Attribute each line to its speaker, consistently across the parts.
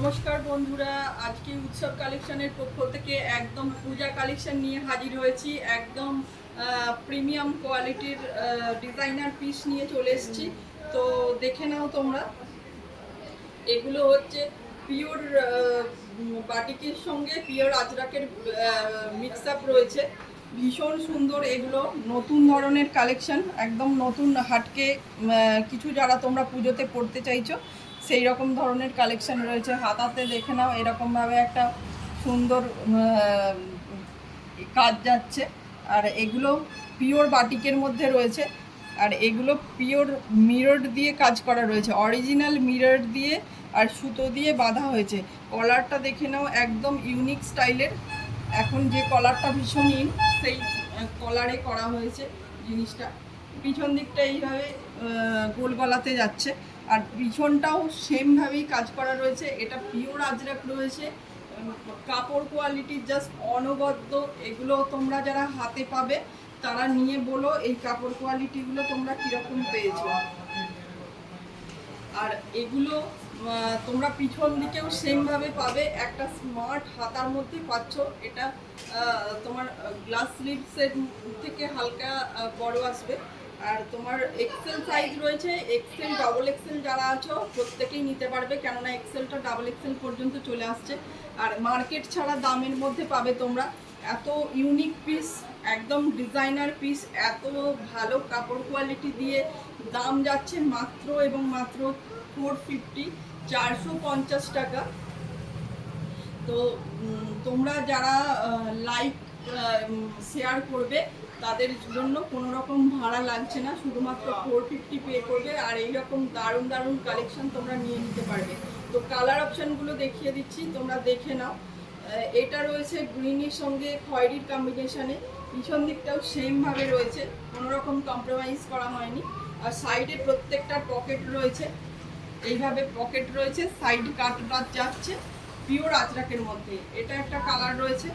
Speaker 1: নমস্কার বন্ধুরা, আজকে উৎসব কালেকশনের পক্ষ থেকে একদম পূজা কালেকশন নিয়ে হাজির হয়েছি। একদম প্রিমিয়াম কোয়ালিটির ডিজাইনার পিস নিয়ে চলে এসেছি। তো দেখে নাও তোমরা। এগুলো হচ্ছে পিওর বাটিকের সঙ্গে পিওর আজরাকের মিক্স আপ রয়েছে। ভীষণ সুন্দর এগুলো, নতুন ধরনের কালেকশন, একদম নতুন হাটকে কিছু যারা তোমরা পুজোতে পড়তে চাইছো সেই রকম ধরনের কালেকশন রয়েছে। হাতাতে দেখে নাও এরকমভাবে একটা সুন্দর কাজ যাচ্ছে। আর এগুলো পিওর বাটিকের মধ্যে রয়েছে। আর এগুলো পিওর মিরর দিয়ে কাজ করা রয়েছে, অরিজিনাল মিরর দিয়ে আর সুতো দিয়ে বাঁধা হয়েছে। কলারটা দেখে নাও, একদম ইউনিক স্টাইলের। এখন যে কলারটা ভীষণ ইন, সেই কলারে করা হয়েছে জিনিসটা। পিছন দিকটা এইভাবে গোল গলাতে যাচ্ছে, আর পিছনটাও সেমভাবেই কাজ করা রয়েছে। এটা পিওর আজরাক রয়েছে, কাপড় কোয়ালিটি জাস্ট অনবদ্য। এগুলো তোমরা যারা হাতে পাবে তারা নিয়ে বলো এই কাপড় কোয়ালিটিগুলো তোমরা কীরকম পেয়েছো। আর এগুলো তোমরা পিছন দিকেও সেমভাবে পাবে, একটা স্মার্ট হাতার মধ্যে পাচ্ছ। এটা তোমার গ্লাস স্লিভসের থেকে হালকা বড় আসবে। আর তোমার এক্সেল সাইজ রয়েছে, এক্সেল ডাবল এক্সেল যারা আছো প্রত্যেকেই নিতে পারবে, কেননা এক্সেলটা ডাবল এক্সেল পর্যন্ত চলে আসছে। আর মার্কেট ছাড়া দামের মধ্যে পাবে তোমরা। এত ইউনিক পিস, একদম ডিজাইনার পিস, এত ভালো কাপড় কোয়ালিটি দিয়ে দাম যাচ্ছে মাত্র এবং মাত্র 450, 450 টাকা। তো তোমরা যারা লাইক শেয়ার করবে তাদের জন্য কোনো রকম ভাড়া লাগছে না, শুধুমাত্র 450 পে করবে। আর এইরকম দারুণ দারুণ কালেকশন তোমরা নিয়ে নিতে পারবে। তো কালার অপশানগুলো দেখিয়ে দিচ্ছি, তোমরা দেখে নাও। এটা রয়েছে গ্রিনের সঙ্গে খয়েরির কম্বিনেশানে। পিছন দিকটাও সেমভাবে রয়েছে, কোনো রকম কম্প্রোমাইজ করা হয়নি। আর সাইডে প্রত্যেকটা পকেট রয়েছে, এইভাবে পকেট রয়েছে, সাইড কাট যাচ্ছে পিওর আজরাকের মধ্যে। এটা একটা কালার রয়েছে,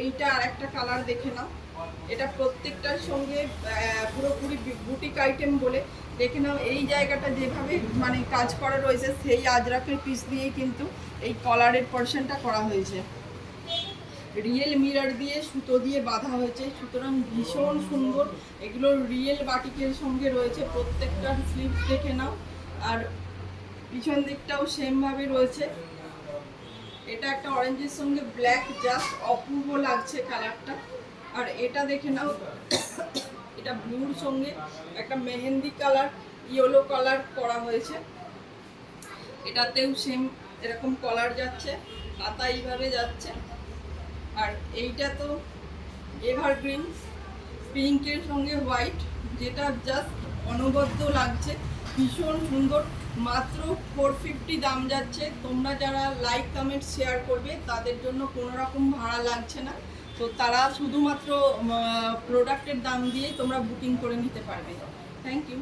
Speaker 1: এইটা আর একটা কালার দেখে নাও। এটা প্রত্যেকটার সঙ্গে পুরোপুরি বুটিক আইটেম বলে দেখে নাও। এই জায়গাটা যেভাবে মানে কাজ করা রয়েছে সেই আজরাকের পিস দিয়েই কিন্তু এই কলারের পোরশনটা করা হয়েছে। রিয়েল মিরর দিয়ে সুতো দিয়ে বাঁধা হয়েছে, সুতরাং ভীষণ সুন্দর। এগুলো রিয়েল বাটিকের সঙ্গে রয়েছে, প্রত্যেকটার স্লিভস দেখে নাও। আর পিছন দিকটাও সেমভাবে রয়েছে। এটা একটা অরেঞ্জের সঙ্গে ব্ল্যাক, জাস্ট অপূর্ব লাগছে কালারটা। আর এটা দেখে নাও, এটা ব্লুর সঙ্গে একটা মেহেন্দি কালার, ইয়েলো কালার করা হয়েছে। এটাতেও সেম এরকম কলার যাচ্ছে, হাতা এইভাবে যাচ্ছে। আর এইটা তো এভারগ্রিন, পিঙ্কের সঙ্গে হোয়াইট, যেটা জাস্ট অনবদ্য লাগছে, ভীষণ সুন্দর। মাত্র 450 দাম যাচ্ছে। তোমরা যারা লাইক কমেন্ট শেয়ার করবে তাদের জন্য কোনো রকম ভাড়া লাগছে না। তো তারা শুধুমাত্র প্রোডাক্টের দাম দিয়েই তোমরা বুকিং করে নিতে পারবে। Thank you.